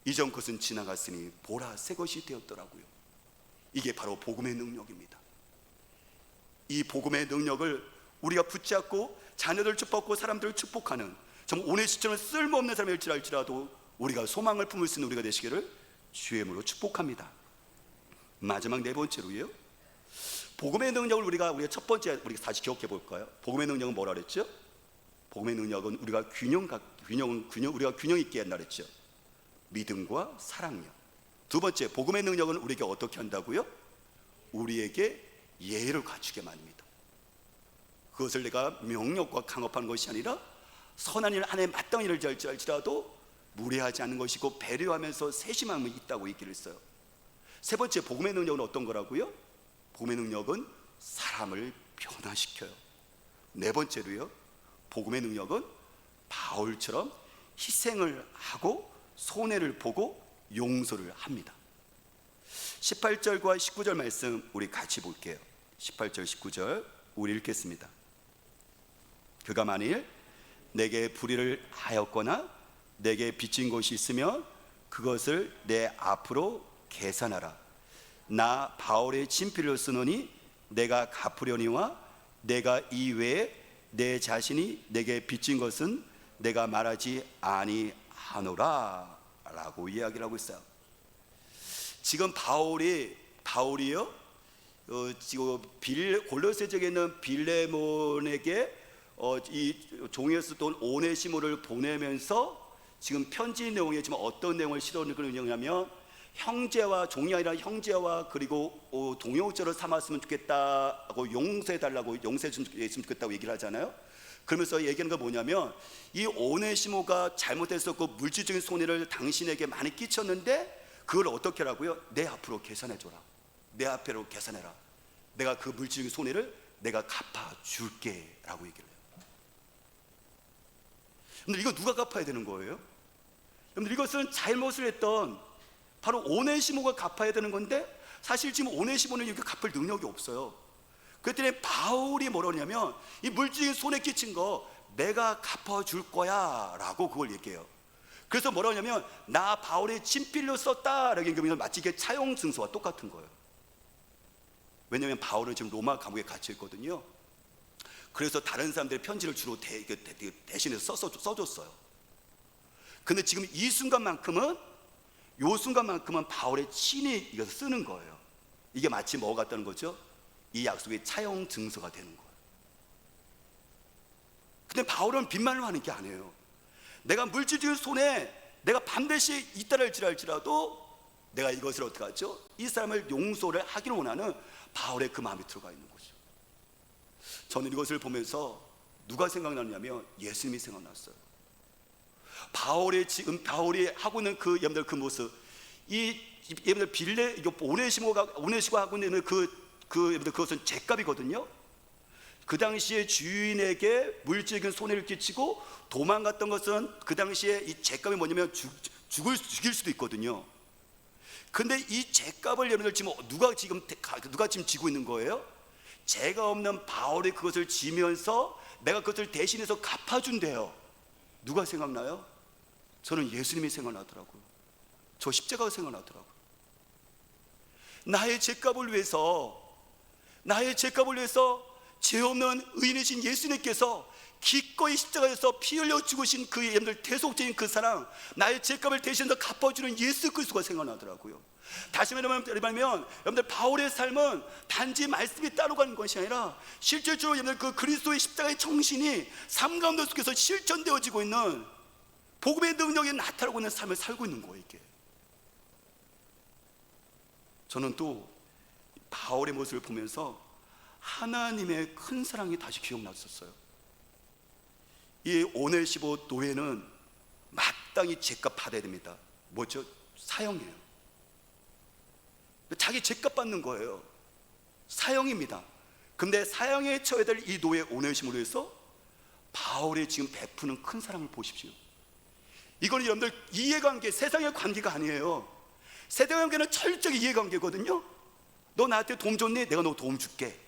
이전 것은 지나갔으니 보라 새 것이 되었더라고요. 이게 바로 복음의 능력입니다. 이 복음의 능력을 우리가 붙잡고 자녀들 축복하고 사람들을 축복하는 정말 오네시처럼 쓸모없는 사람일지라도 우리가 소망을 품을 수 있는 우리가 되시기를 주의 이름으로 축복합니다. 마지막 네 번째로요, 복음의 능력을 우리가 첫 번째 우리가 다시 기억해 볼까요? 복음의 능력은 뭐라 그랬죠? 복음의 능력은 우리가 우리가 균형 있게 한다 그랬죠. 믿음과 사랑력. 두 번째, 복음의 능력은 우리에게 어떻게 한다고요? 우리에게 예의를 갖추게 만듭니다. 그것을 내가 명령과 강압하는 것이 아니라 선한 일 안에 마땅한 일을 할지라도 무례하지 않는 것이고 배려하면서 세심함이 있다고 얘기를 했어요. 세 번째, 복음의 능력은 어떤 거라고요? 복음의 능력은 사람을 변화시켜요. 네 번째로요, 복음의 능력은 바울처럼 희생을 하고 손해를 보고 용서를 합니다. 18절과 19절 말씀 우리 같이 볼게요. 18절 19절 우리 읽겠습니다. 그가 만일 내게 불의를 하였거나 내게 빚진 것이 있으면 그것을 내 앞으로 계산하라. 나 바울의 친필로 쓰노니 내가 갚으려니와 내가 이외에 내 자신이 내게 빚진 것은 내가 말하지 아니하노라 라고 이야기를 하고 있어요. 지금 바울이요, 지금 골로새 지역에 있는 빌레몬에게 이 종이에 쓰던 오네시모를 보내면서 지금 편지 내용에 지금 어떤 내용을 실어넣냐면, 형제와, 종이 아니라 형제와 그리고 동역자를 삼았으면 좋겠다고, 용서해달라고, 용서해줬으면 좋겠다고 얘기를 하잖아요. 그러면서 얘기하는 건 뭐냐면, 이 오네시모가 잘못했었고 물질적인 손해를 당신에게 많이 끼쳤는데 그걸 어떻게 하라고요? 내 앞으로 계산해줘라. 내 앞으로 계산해라. 내가 그 물질적인 손해를 내가 갚아줄게 라고 얘기를 해요. 여러분들, 이거 누가 갚아야 되는 거예요? 여러분들, 이것은 잘못을 했던 바로 오네시모가 갚아야 되는 건데, 사실 지금 오네시모는 이렇게 갚을 능력이 없어요. 그랬더니 바울이 뭐라냐면, 이 물질적인 손해 끼친 거 내가 갚아줄 거야 라고 그걸 얘기해요. 그래서 뭐라고 하냐면, 나 바울의 친필로 썼다라고 얘기하면 마치 이게 차용 증서와 똑같은 거예요. 왜냐하면 바울은 지금 로마 감옥에 갇혀 있거든요. 그래서 다른 사람들의 편지를 주로 대신해서 써줬어요. 근데 지금 이 순간만큼은, 요 순간만큼은 바울의 친히 이것을 쓰는 거예요. 이게 마치 뭐 같다는 거죠? 이 약속의 차용 증서가 되는 거예요. 근데 바울은 빈말로 하는 게 아니에요. 내가 물질적인 손에 내가 반드시 잇따를지랄지라도 내가 이것을 어떻게 하죠? 이 사람을 용서를 하기를 원하는 바울의 그 마음이 들어가 있는 거죠. 저는 이것을 보면서 누가 생각나냐면 예수님이 생각났어요. 바울이 하고 있는 여러분들 그 모습, 여러분들 오네시모가 하고 있는 여러분들 그것은 죄값이거든요. 그 당시에 주인에게 물질적인 손해를 끼치고 도망갔던 것은 그 당시에 이 죄값이 뭐냐면 죽일 수도 있거든요. 근데 이 죄값을 여러분들 지금 누가 지금 지고 있는 거예요? 죄가 없는 바울이 그것을 지면서 내가 그것을 대신해서 갚아준대요. 누가 생각나요? 저는 예수님이 생각나더라고요. 저 십자가가 생각나더라고요. 나의 죄값을 위해서 죄 없는 의인이신 예수님께서 기꺼이 십자가에서 피 흘려 죽으신 그 여러분들 대속적인 그 사랑, 나의 죄값을 대신해서 갚아주는 예수 그리스도가 생각나더라고요. 다시 말하면 여러분들, 바울의 삶은 단지 말씀이 따로 가는 것이 아니라 실질적으로 여러분들 그 그리스도의 십자가의 정신이 삶 가운데 속에서 실천되어지고 있는 복음의 능력이 나타나고 있는 삶을 살고 있는 거예요. 이게 저는 또 바울의 모습을 보면서 하나님의 큰 사랑이 다시 기억났었어요. 이 오네시모 노예는 마땅히 죄값 받아야 됩니다. 뭐죠? 사형이에요. 자기 죄값 받는 거예요. 사형입니다. 근데 사형에 처해야 될 이 노예 오네시모로 해서 바울이 지금 베푸는 큰 사랑을 보십시오. 이건 여러분들 이해관계, 세상의 관계가 아니에요. 세상의 관계는 철저히 이해관계거든요. 너 나한테 도움 줬니? 내가 너 도움 줄게.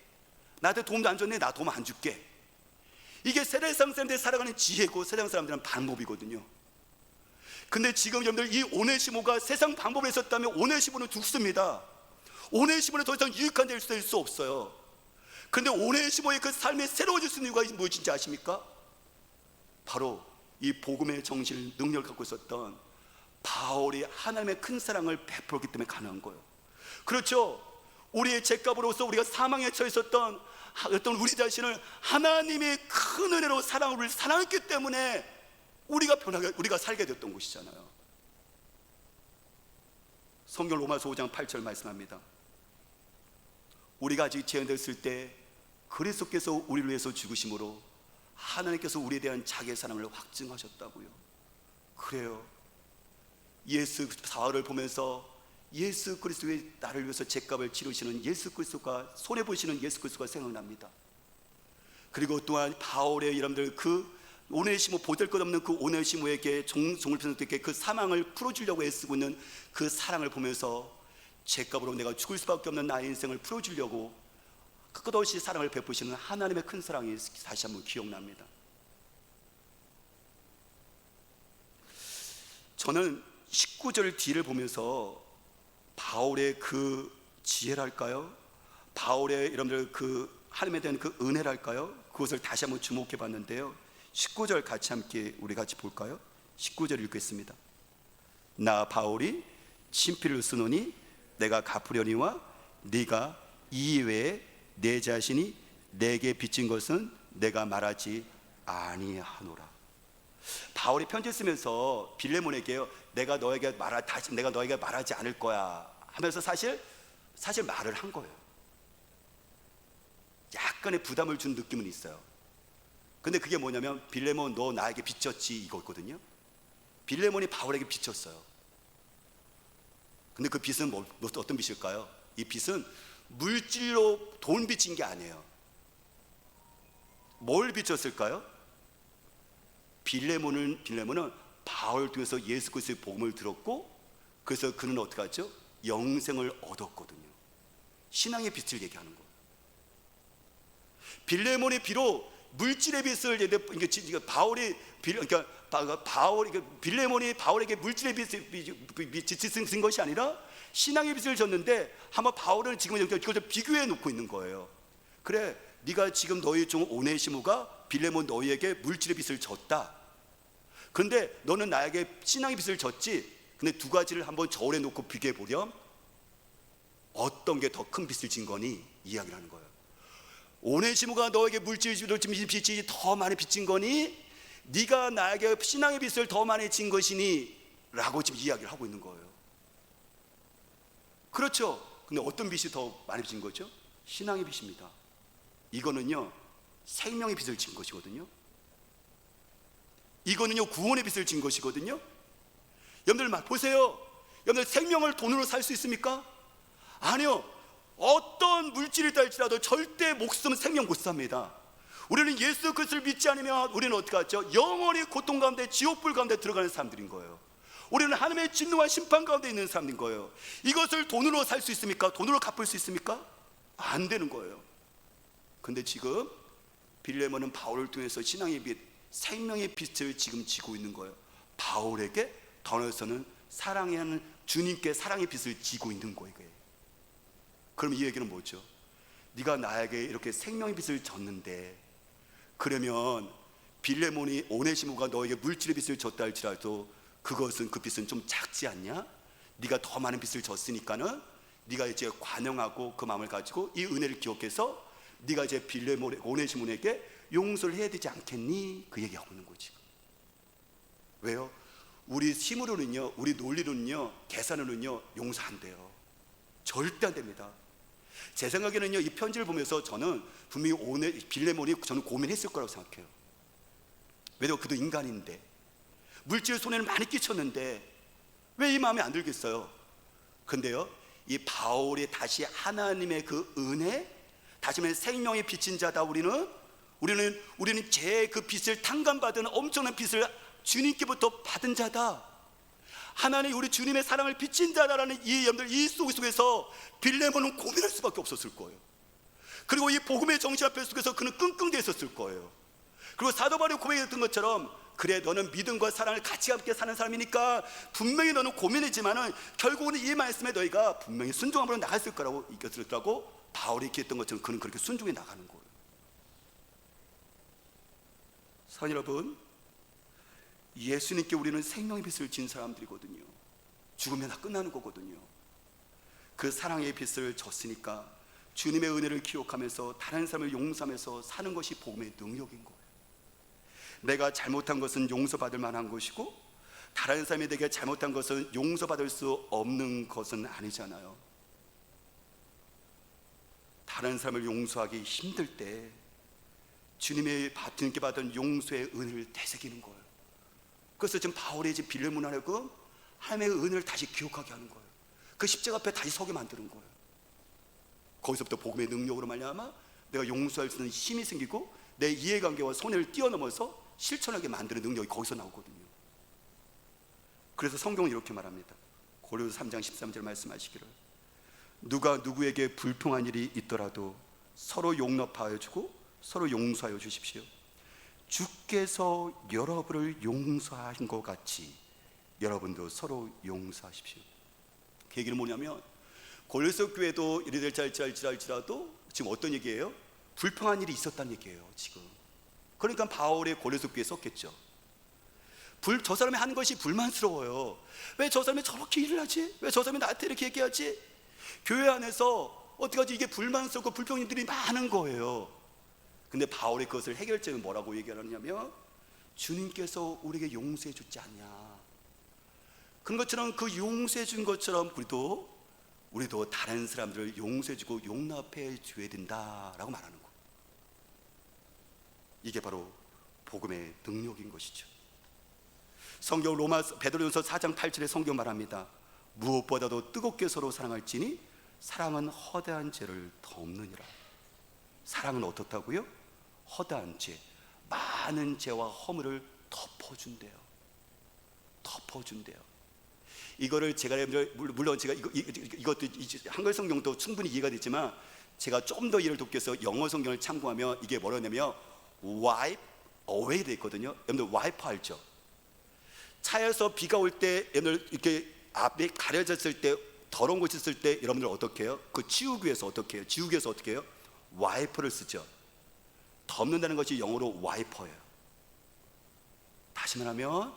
나한테 도움도 안 줬니? 나 도움 안 줄게. 이게 세상 사람들이 살아가는 지혜고 세상 사람들은 방법이거든요. 근데 지금 여러분들 이 오네시모가 세상 방법을 했었다면 오네시모는 죽습니다. 오네시모는 더 이상 유익한 될 수 없어요. 근데 오네시모의 그 삶이 새로워질 수 있는 이유가 무엇인지 아십니까? 바로 이 복음의 정신을 능력을 갖고 있었던 바울이 하나님의 큰 사랑을 베풀었기 때문에 가능한 거예요. 그렇죠. 우리의 죄값으로서 우리가 사망에 처해 있었던 어떤 우리 자신을 하나님의 큰 은혜로 우리를 사랑했기 때문에 우리가 살게 됐던 것이잖아요. 성경 로마서 5장 8절 말씀합니다. 우리가 아직 죄인되었을 때 그리스도께서 우리를 위해서 죽으심으로 하나님께서 우리에 대한 자기의 사랑을 확증하셨다고요. 그래요. 예수 사흘을 보면서 예수 그리스도의 나를 위해서 죄값을 치르시는 예수 그리스도가, 손해보시는 예수 그리스도가 생각납니다. 그리고 또한 바울의 여러분들 그 오네시모, 보잘것없는 그 오네시모에게 종을 편성되게 그 사망을 풀어주려고 애쓰고 있는 그 사랑을 보면서 죄값으로 내가 죽을 수밖에 없는 나의 인생을 풀어주려고 끝없이 사랑을 베푸시는 하나님의 큰 사랑이 다시 한번 기억납니다. 저는 19절 뒤를 보면서 바울의 그 지혜랄까요? 바울의 여러분들 그 하나님에 대한 그 은혜랄까요? 그것을 다시 한번 주목해 봤는데요, 19절 같이 함께 우리 같이 볼까요? 19절 읽겠습니다. 나 바울이 친필을 쓰노니 내가 갚으려니와 네가 이외에 내 자신이 내게 빚진 것은 내가 말하지 아니하노라. 바울이 편지 쓰면서 빌레몬에게요, 내가 너에게 말하지 않을 거야 하면서 사실 말을 한 거예요. 약간의 부담을 준 느낌은 있어요. 근데 그게 뭐냐면 빌레몬 너 나에게 빚졌지 이거거든요. 빌레몬이 바울에게 빚졌어요. 근데 그 빚은 어떤 빚일까요? 이 빚은 물질로 돈 빚진 게 아니에요. 뭘 빚졌을까요? 빌레몬은 바울 통해서 예수 그리스도의 복음을 들었고, 그래서 그는 어떻게 하죠? 영생을 얻었거든요. 신앙의 빚을 얘기하는 거예요. 빌레몬이 비록 물질의 빚을 빌레몬이 바울에게 물질의 빚을 쓴 것이 아니라 신앙의 빚을 졌는데, 한번 바울은 지금 이걸 비교해 놓고 있는 거예요. 그래, 네가 지금 너희 종 오네시모가 빌레몬 너희에게 물질의 빚을 졌다. 그런데 너는 나에게 신앙의 빚을 졌지. 근데 두 가지를 한번 저울에 놓고 비교해 보렴. 어떤 게 더 큰 빚을 진 거니? 이야기를 하는 거예요. 오네시모가 너에게 물질의 빚이 더 많이 빚진 거니? 네가 나에게 신앙의 빚을 더 많이 진 것이니? 라고 지금 이야기를 하고 있는 거예요. 그렇죠. 근데 어떤 빚이 더 많이 빚진 거죠? 신앙의 빚입니다. 이거는요 생명의 빚을 진 것이거든요. 이거는요 구원의 빚을 진 것이거든요. 여러분들 보세요. 여러분들 생명을 돈으로 살 수 있습니까? 아니요. 어떤 물질이다 할지라도 절대 목숨, 생명 못 삽니다. 우리는 예수 그리스도를 믿지 않으면 우리는 어떻게 하죠? 영원히 고통 가운데, 지옥불 가운데 들어가는 사람들인 거예요. 우리는 하나님의 진노와 심판 가운데 있는 사람인 거예요. 이것을 돈으로 살 수 있습니까? 돈으로 갚을 수 있습니까? 안 되는 거예요. 근데 지금 빌레몬은 바울을 통해서 신앙의 빚, 생명의 빚을 지금 지고 있는 거예요. 바울에게 더해서는 사랑하는 주님께 사랑의 빚을 지고 있는 거예요. 그럼 이 얘기는 뭐죠? 네가 나에게 이렇게 생명의 빚을 졌는데, 그러면 빌레몬이 오네시모가 너에게 물질의 빚을 졌다 할지라도 그것은, 그 빚은 좀 작지 않냐? 네가 더 많은 빚을 졌으니까는 네가 이제 관용하고 그 마음을 가지고 이 은혜를 기억해서 네가 이제 빌레몬, 오네시모에게 용서를 해야 되지 않겠니? 그 얘기하고 있는 거지. 왜요? 우리 힘으로는요, 우리 논리로는요, 계산으로는요 용서 안 돼요. 절대 안 됩니다. 제 생각에는요, 이 편지를 보면서 저는 분명히 빌레몬이 저는 고민했을 거라고 생각해요. 왜냐면 그도 인간인데, 물질 손해를 많이 끼쳤는데 왜 이 마음에 안 들겠어요? 근데요, 이 바울이 다시 하나님의 그 은혜, 다시 말해 생명의 빚진 자다. 우리는 죄의 그 빚을 탕감받은 엄청난 빚을 주님께부터 받은 자다. 하나님, 우리 주님의 사랑을 빚진 자라는 이 속에서 빌레몬은 고민할 수밖에 없었을 거예요. 그리고 이 복음의 정신 앞에 속에서 그는 끙끙대 있었을 거예요. 그리고 사도 바울이 고백했던 것처럼, 그래, 너는 믿음과 사랑을 같이 함께 사는 사람이니까 분명히 너는 고민이지만은 결국은 이 말씀에 너희가 분명히 순종함으로 나갔을 거라고 이겼더라고. 바울이 얘기했던 것처럼 그는 그렇게 순종해 나가는 거예요. 사랑 여러분, 예수님께 우리는 생명의 빚을 진 사람들이거든요. 죽으면 다 끝나는 거거든요. 그 사랑의 빚을 졌으니까 주님의 은혜를 기억하면서 다른 사람을 용서하면서 사는 것이 복음의 능력인 거예요. 내가 잘못한 것은 용서받을 만한 것이고, 다른 사람이 내게 잘못한 것은 용서받을 수 없는 것은 아니잖아요. 다른 사람을 용서하기 힘들 때 주님께 받은 용서의 은혜를 되새기는 거예요. 그래서 지금 바울이 지금 빌레몬 하려고 하나님의 은혜를 다시 기억하게 하는 거예요. 그 십자가 앞에 다시 서게 만드는 거예요. 거기서부터 복음의 능력으로 말미암아 내가 용서할 수 있는 힘이 생기고 내 이해관계와 손해를 뛰어넘어서 실천하게 만드는 능력이 거기서 나오거든요. 그래서 성경은 이렇게 말합니다. 고린도서 3장 13절 말씀하시기를 누가 누구에게 불평한 일이 있더라도 서로 용납하여 주고 서로 용서하여 주십시오. 주께서 여러분을 용서하신 것 같이 여러분도 서로 용서하십시오. 그 얘기는 뭐냐면 고린도 교회도 이리 될지라도 지금 어떤 얘기예요? 불평한 일이 있었다는 얘기예요 지금. 그러니까 바울의 고린도 교회에 썼겠죠. 저 사람이 하는 것이 불만스러워요. 왜 저 사람이 저렇게 일을 하지? 왜 저 사람이 나한테 이렇게 얘기하지? 교회 안에서 어떡하지? 이게 불만스럽고 불평들이 많은 거예요. 근데 바울이 그것을 해결점은 뭐라고 얘기하느냐면 주님께서 우리에게 용서해 주지 않냐. 그런 것처럼 그 용서해 준 것처럼 우리도 다른 사람들을 용서해 주고 용납해 줘야 된다라고 말하는 거예요. 이게 바로 복음의 능력인 것이죠. 성경 베드로전서 4장 8절에 성경 말합니다. 무엇보다도 뜨겁게 서로 사랑할지니 사랑은 허다한 죄를 덮느니라. 사랑은 어떻다고요? 허다한 죄, 많은 죄와 허물을 덮어준대요. 이거를 제가 물론 제가 이것도 한글 성경도 충분히 이해가 되지만 제가 좀 더 이해를 돕기 위해서 영어 성경을 참고하면 이게 뭐냐면 wipe away 돼 있거든요. 여러분들 와이프 알죠? 차에서 비가 올 때 여러분들 이렇게 앞에 가려졌을 때 더러운 곳이 있을 때 여러분들 어떻게 해요? 그 지우기 위해서 어떻게 해요? 와이퍼를 쓰죠. 덮는다는 것이 영어로 와이퍼예요. 다시 말하면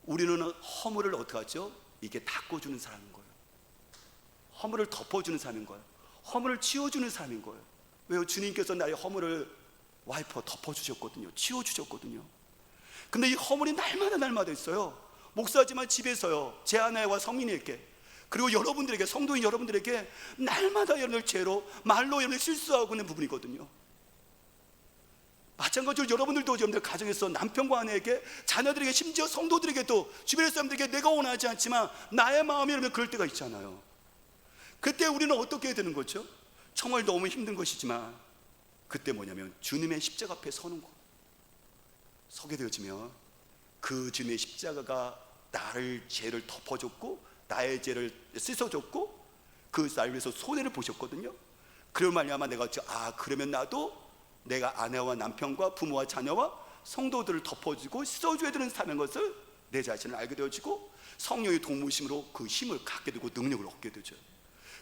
우리는 허물을 어떻게 하죠? 이게 닦아주는 사람인 거예요. 허물을 덮어주는 사람인 거예요. 허물을 치워주는 사람인 거예요. 왜요? 주님께서 나의 허물을 와이퍼 덮어주셨거든요. 치워주셨거든요. 근데 이 허물이 날마다 있어요. 목사지만 집에서요, 제 아내와 성민이에게, 그리고 여러분들에게, 성도인 여러분들에게 날마다 여러분들 죄로 말로 여러분들 실수하고 있는 부분이거든요. 마찬가지로 여러분들도 여러분들 가정에서 남편과 아내에게, 자녀들에게, 심지어 성도들에게도, 주변의 사람들에게 내가 원하지 않지만 나의 마음이 여러분 그럴 때가 있잖아요. 그때 우리는 어떻게 해야 되는 거죠? 정말 너무 힘든 것이지만 그때 뭐냐면 주님의 십자가 앞에 서는 거. 서게 되어지면 그 주님의 십자가가 나를 죄를 덮어줬고 나의 죄를 씻어줬고 그 나를 위해서 손해를 보셨거든요. 그럴 말미암아 내가 그러면 나도 내가 아내와 남편과 부모와 자녀와 성도들을 덮어주고 씻어줘야 되는 사람인 것을 내 자신을 알게 되어지고 성령의 도우심으로 그 힘을 갖게 되고 능력을 얻게 되죠.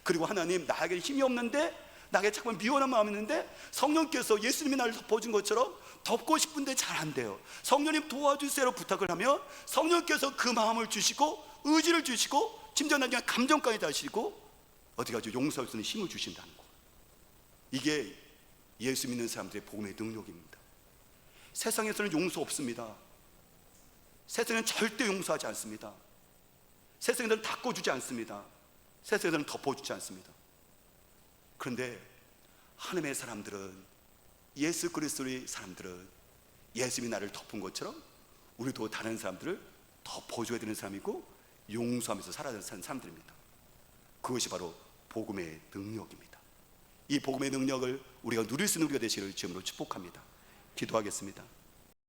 그리고 하나님, 나에게 힘이 없는데, 나에게 자꾸 미워하는 마음이 있는데 성령께서 예수님이 나를 덮어준 것처럼 덮고 싶은데 잘 안 돼요. 성령님 도와주세요로 부탁을 하면 성령께서 그 마음을 주시고 의지를 주시고 심지어 나중에 감정까지 다시고 어떻게 하죠? 용서할 수 있는 힘을 주신다는 거. 이게 예수 믿는 사람들의 복음의 능력입니다. 세상에서는 용서 없습니다. 세상에는 절대 용서하지 않습니다. 세상에서는 닦아주지 않습니다. 세상에서는 덮어주지 않습니다. 그런데 하나님의 사람들은, 예수 그리스도의 사람들은 예수님이 나를 덮은 것처럼 우리도 다른 사람들을 덮어줘야 되는 사람이고 용서하면서 살아야 되는 사람들입니다. 그것이 바로 복음의 능력입니다. 이 복음의 능력을 우리가 누릴 수 있는 우리가 되시기를 주님으로 축복합니다. 기도하겠습니다.